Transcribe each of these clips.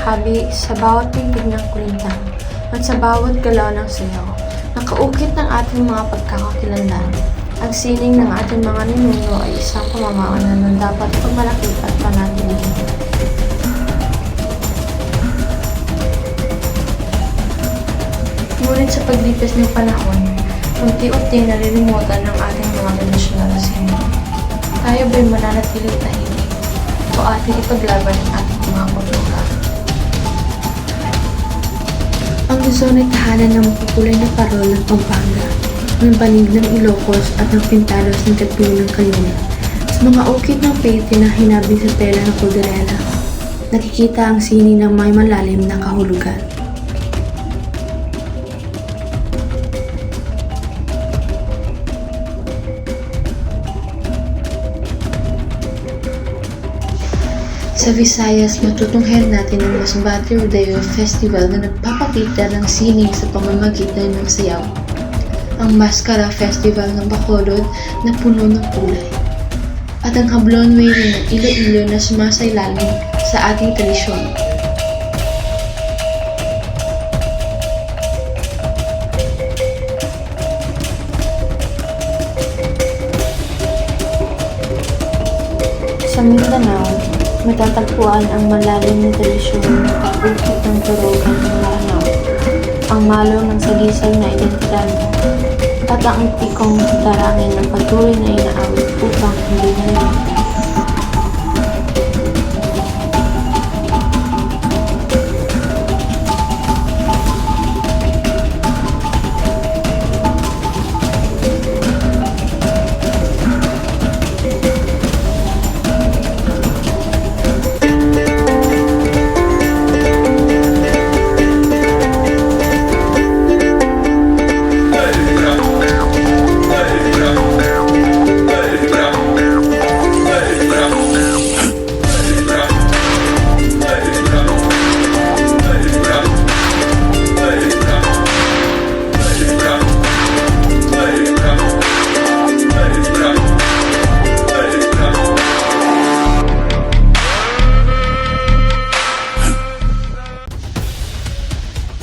nakahabi sa bawat pintig ng kulintang at sa bawat galaw ng sayaw. Nakaukit ng ating mga pagkakakilanlan. Ang sining ng ating mga ninuno ay isang pamamaanan na dapat pagmalaki at panatilihin. Ngunit sa paglipas ng panahon, unti-unti nalilimutan ng ating mga tradisyonal na sining. Tayo ba'y mananatiling tahimik o ating ipaglaban ang ating mga kultura? Ang Luzon ay tahanan ng mapukulay na parol ng Pampanga, ng banig ng Ilocos at ng pintalos ng Katipunan ng Cayuga. Sa mga ukit ng Paite na hinabing sa tela ng Cordillera, nakikita ang sining ng may malalim na kahulugan. Sa Visayas, matutunghayan natin ang Masbate Rodeo Festival na nagpapakita ng sining sa pamamagitan ng sayaw. Ang Mascara Festival ng Bacolod na puno ng kulay. At ang Hablon Wailing ng Iloilo na sumasailalim sa ating tradisyon. Sa Mindanao, matatagpuan ang malalim na tradisyon ng pag-ukit ng turugan ng Lanao, ang malo ng sagisag na identidad, at ang antikong darangin ng patuloy na inaawit upang hindi nalimutan.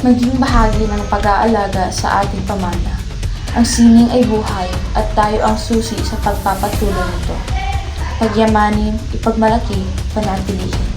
Maging bahagi ng pag-aalaga sa ating pamana. Ang sining ay buhay at tayo ang susi sa pagpapatuloy nito. Pagyamanin, ipagmalaki, panatilihin.